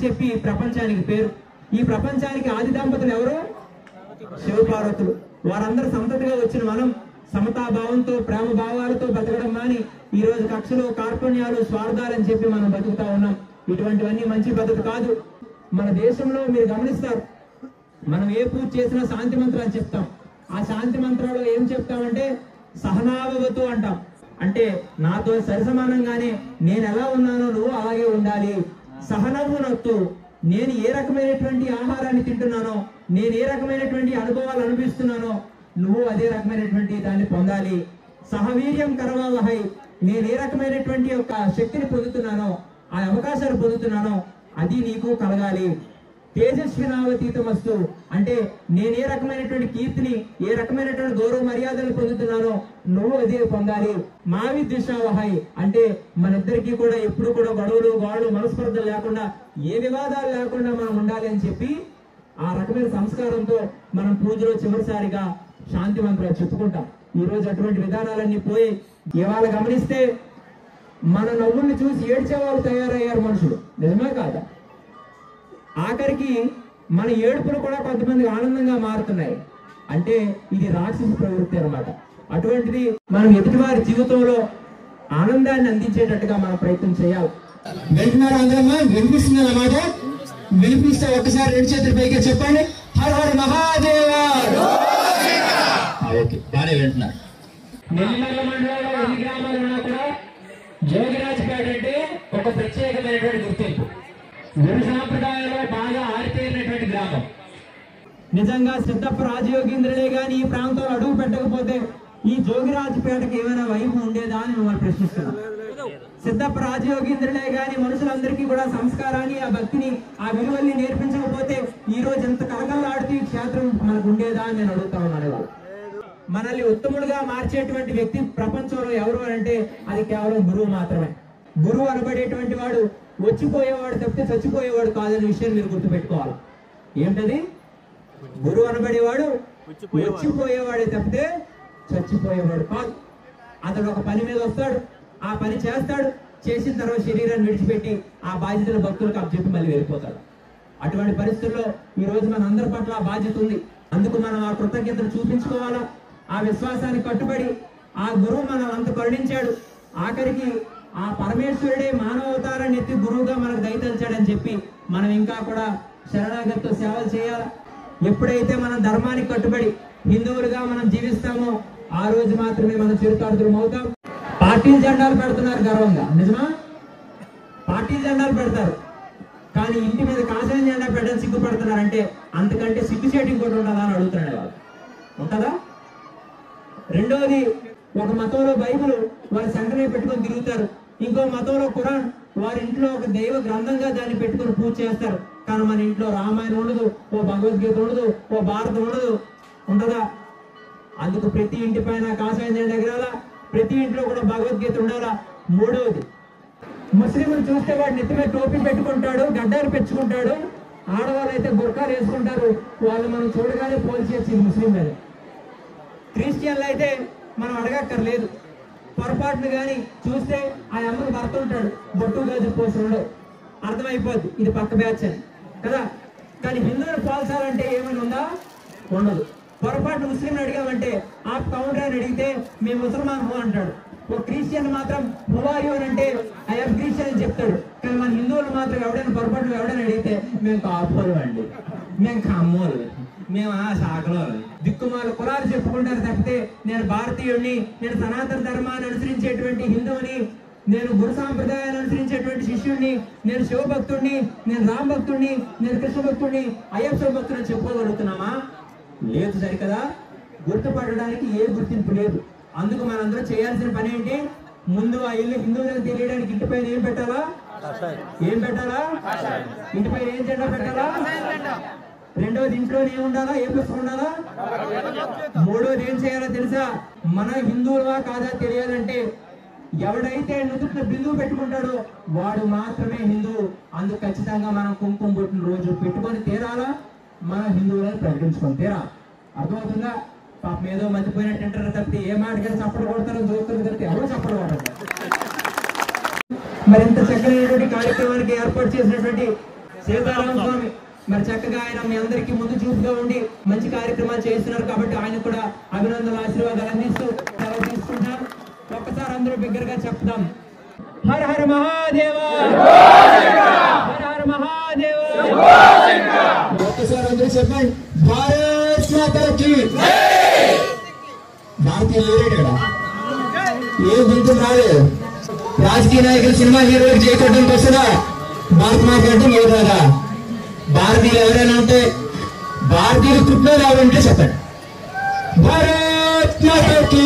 చెప్పి ప్రపంచానికి పేరు. ఈ ప్రపంచానికి ఆది దంపతులు ఎవరు? శివపార్వతులు. వారందరూ సంతతిగా వచ్చిన మనం సమతాభావంతో ప్రేమ భావాలతో బతకడం మాని ఈ రోజు కక్షలు, కార్పణ్యాలు, స్వార్థాలని చెప్పి మనం బతుకుతా ఉన్నాం. ఇటువంటివన్నీ మంచి పద్ధతి కాదు. మన దేశంలో మీరు గమనిస్తారు, మనం ఏ పూజ చేసినా శాంతి మంత్రాలు చెప్తాం. ఆ శాంతి మంత్రాలు ఏం చెప్తామంటే సహనాభవతు అంటాం. అంటే నాతో సరిసమానంగానే నేను ఎలా ఉన్నానో నువ్వు అలాగే ఉండాలి. సహనమునొత్తు, నేను ఏ రకమైనటువంటి ఆహారాన్ని తింటున్నానో, నేను ఏ రకమైనటువంటి అనుభవాలు అనుభవిస్తున్నానో నువ్వు అదే రకమైనటువంటి దాన్ని పొందాలి. సహవీర్యం కరవావహై, నేను ఏ రకమైనటువంటి యొక్క శక్తిని పొందుతున్నానో, ఆ అవకాశాలు పొందుతున్నానో అది నీకు కలగాలి. తేజస్వినావతీతమస్తు, అంటే నేను ఏ రకమైనటువంటి కీర్తిని, ఏ రకమైనటువంటి గౌరవ మర్యాదలు పొందుతున్నానో నువ్వు అదే పొందాలి. మావి దిశావహై, అంటే మన ఇద్దరికి కూడా ఎప్పుడు కూడా గొడవలు, గోడలు, మనస్పర్ధలు లేకుండా, ఏ వివాదాలు లేకుండా మనం ఉండాలి అని చెప్పి ఆ రకమైన సంస్కారంతో మనం పూజలో చివరిసారిగా శాంతి మంత్రాలు చెప్పుకుంటాం. ఈ రోజు అటువంటి విధానాలన్నీ పోయి ఇవాళ గమనిస్తే మన నవ్వుల్ని చూసి ఏడ్చే వాళ్ళు తయారయ్యారు మనుషులు. నిజమే కాదా? ఆఖరికి మన ఏడుపులు కూడా కొంతమంది ఆనందంగా మారుతున్నాయి. అంటే ఇది రాక్షస ప్రవృత్తి అన్నమాట. అటువంటిది మనం ఎదుటివారి జీవితంలో ఆనందాన్ని అందించేటట్టుగా మనం ప్రయత్నం చేయాలి. వింటున్నారా అందరమ్మా? వినిపిస్తుంది అన్నమాట. వినిపిస్తే ఒకసారి రెండు చేతులు పైకి చెప్పండి, హర హర మహాదేవా. ఓకే, బాగానే వింటున్నారు. నెల్లిమర్ల మండలంలో ఎన్ని గ్రామాలు ఉన్నా కూడా జోగిరాజపేట అంటే ఒక ప్రత్యేకమైనటువంటి గుర్తింపు. గురు సాంప్రదాయంలో బాగా ఆరితేరినటువంటి గ్రామం. నిజంగా సిద్ధప్ప రాజయోగీంద్రుడే గాని ఈ ప్రాంతంలో అడుగు పెట్టకపోతే ఈ జోగిరాజపేటకి ఏమైనా వైభవం ఉండేదా అని మిమ్మల్ని ప్రశ్నిస్తున్నాం. సిద్ధప్ప రాజయోగీంద్రుడే గాని మనుషులందరికీ కూడా సంస్కారాన్ని, ఆ భక్తిని, ఆ విలువల్ని నేర్పించకపోతే ఈ రోజు ఎంత కలకలాడుతూ ఈ క్షేత్రం మనకు ఉండేదా అని నేను అడుగుతా ఉన్నాను. మనల్ని ఉత్తములుగా మార్చేటువంటి వ్యక్తి ప్రపంచంలో ఎవరు అంటే అది కేవలం గురువు మాత్రమే. గురువు అనబడేటువంటి వాడు వచ్చిపోయేవాడు తప్పితే చచ్చిపోయేవాడు కాదనే విషయాన్ని మీరు గుర్తుపెట్టుకోవాలి. ఏంటది? గురువు అనబడేవాడు వచ్చిపోయేవాడే తప్పితే చచ్చిపోయేవాడు కాదు. అతడు ఒక పని మీద వస్తాడు, ఆ పని చేస్తాడు, చేసిన తర్వాత శరీరాన్ని విడిచిపెట్టి ఆ బాధ్యతలు భక్తులకు అప్పచెప్పి మళ్ళీ వెళ్ళిపోతాడు. అటువంటి పరిస్థితుల్లో ఈ రోజు మన అందరి పట్ల ఆ బాధ్యత ఉంది. అందుకు మనం ఆ కృతజ్ఞతను చూపించుకోవాలా. ఆ విశ్వాసానికి కట్టుబడి ఆ గురువు మనం అంత కరుణించాడు. ఆఖరికి ఆ పరమేశ్వరుడే మానవ అవతారాన్ని ఎత్తి గురువుగా మనకు దయతలిచాడని చెప్పి మనం ఇంకా కూడా శరణాగతితో సేవలు చేయాలి. ఎప్పుడైతే మనం ధర్మానికి కట్టుబడి హిందువులుగా మనం జీవిస్తామో ఆ రోజు మాత్రమే మనం చిరుతార్థులం అవుతాం. పార్టీ జెండాలు పెడుతున్నారు గర్వంగా, నిజమా? పార్టీ జెండాలు పెడతారు, కానీ ఇంటి మీద కాషాయం జెండా పెట్టడం సిగ్గుపడుతున్నారంటే అంతకంటే సిగ్గుచేటు ఇంకోటి ఉంటుందా అని అడుగుతున్నాడు. వాళ్ళు ఉంటుందా? రెండోది, ఒక మతంలో బైబిల్ వారి సంకనే పెట్టుకొని తిరుగుతారు, ఇంకో మతంలో ఖురాన్ వారి ఇంట్లో ఒక దైవ గ్రంథంగా దాన్ని పెట్టుకుని పూజ చేస్తారు. కానీ మన ఇంట్లో రామాయణం ఉండదు, ఓ భగవద్గీత ఉండదు, ఓ భారతం ఉండదు. ఉంటుందా? అందుకు ప్రతి ఇంటి పైన కాషాయం జెండా ఎగరాలా, ప్రతి ఇంట్లో కూడా భగవద్గీత ఉండాలా. మూడవది, ముస్లింలు చూస్తే వాడు నెత్తి మీద టోపీ పెట్టుకుంటాడు, గడ్డాలు పెంచుకుంటాడు. ఆడవాళ్ళు అయితే గుర్ఖాలు వేసుకుంటారు. వాళ్ళు మనం చూడగానే పోల్చేసి ముస్లిం మీద. క్రిస్టియన్లు అయితే మనం అడగక్కర్లేదు. పొరపాటును కానీ చూస్తే ఆ అమ్మకు భర్త ఉంటాడు, బొట్టు గాజు పోసంలో అర్థమైపోద్ది ఇది పక్క బ్యాచ్ అని కదా. కానీ హిందువులు పోల్చాలంటే ఏమైనా ఉందా? ఉండదు. పొరపాటు ముస్లింని అడిగామంటే ఆ కౌంటర్ అని అడిగితే మేము ముసల్మాన్ హో అంటాడు. ఒక క్రిస్టియన్ మాత్రం హువాయు అని అంటే ఐఎమ్ క్రిస్టియన్ అని చెప్తాడు. కానీ మన హిందువులు మాత్రం ఎవడైనా పొరపాటు ఎవడైనా అడిగితే మేము కాపోలు అండి, మేము కమ్మోలు, మేము ఆ శాఖలో దిక్కుమాల కులాలు చెప్పుకుంటారు తప్పితే నేను భారతీయుడిని, నేను సనాతన ధర్మాన్ని అనుసరించేటువంటి హిందువుని, నేను గురు సాంప్రదాయాన్ని అనుసరించేటువంటి శిష్యుడిని, నేను శివభక్తుడిని, నేను రామ భక్తుడిని, నేను కృష్ణ భక్తుడిని, అయ్యప్ప భక్తుడిని చెప్పుకోగలుగుతున్నామా? లేదు. సరికదా? గుర్తుపడడానికి ఏ గుర్తింపు లేదు. అందుకు మనందరూ చేయాల్సిన పని ఏంటి? ముందు ఆ ఇల్లు హిందువులకు తెలియడానికి ఇంటి పైన ఏం పెట్టాలా? ఏం పెట్టాలా? ఇంటి పైన ఏం జెండా పెట్టాలా? రెండోది, ఇంట్లోనే ఏం ఉండాలా? ఏ పుస్తకం ఉండాలా? మూడోది ఏం చేయాలో తెలుసా? మన హిందువులా కాదా తెలియాలంటే ఎవడైతే నుదుటిన బిందువు పెట్టుకుంటాడో వాడు మాత్రమే హిందువు. అందుకు ఖచ్చితంగా మనం కుంకుమ బొట్టును రోజు పెట్టుకొని తీరాలా, మన హిందువులను ప్రకటించుకొని తీరాలి. అర్థమవుతుందా? పాపం ఏదో మర్చిపోయినట్టు అంటారు తప్పితే ఏ మాటగా చప్పట్లు కొడతారో చూస్తారు తప్పితే ఎవరో చప్పట్లు కొడతారు. మరింత చక్కనైనటువంటి కార్యక్రమానికి ఏర్పాటు చేసినటువంటి సీతారామ స్వామి మరి చక్కగా ఆయన మీ అందరికీ ముందు చూపుగా ఉండి మంచి కార్యక్రమాలు చేస్తున్నారు కాబట్టి ఆయన కూడా అభినందనలు ఆశీర్వాదాలు అందిస్తూ సెలవు తీసుకుంటాం. ఒక్కసారి అందరూ బిగ్గరగా చెప్తాం, హర హర మహాదేవ, హర హర మహాదేవ. ఒక్కసారి అందరూ చెప్పండి, భారత్ మాతాకి. భారతీయ లేరేడు కదా, ఏ గుంటు రాలేదు. రాజకీయ నాయకులు సినిమా హీరోలకు చేకట్టడానికి వస్తుందా? భారత్ మాట్లాడటం లేదా? భారతీయులు ఎవరైనా ఉంటే, భారతీయులు పుట్టిన ఎవరంటే చెప్పండి, భారత్ మాతాకి.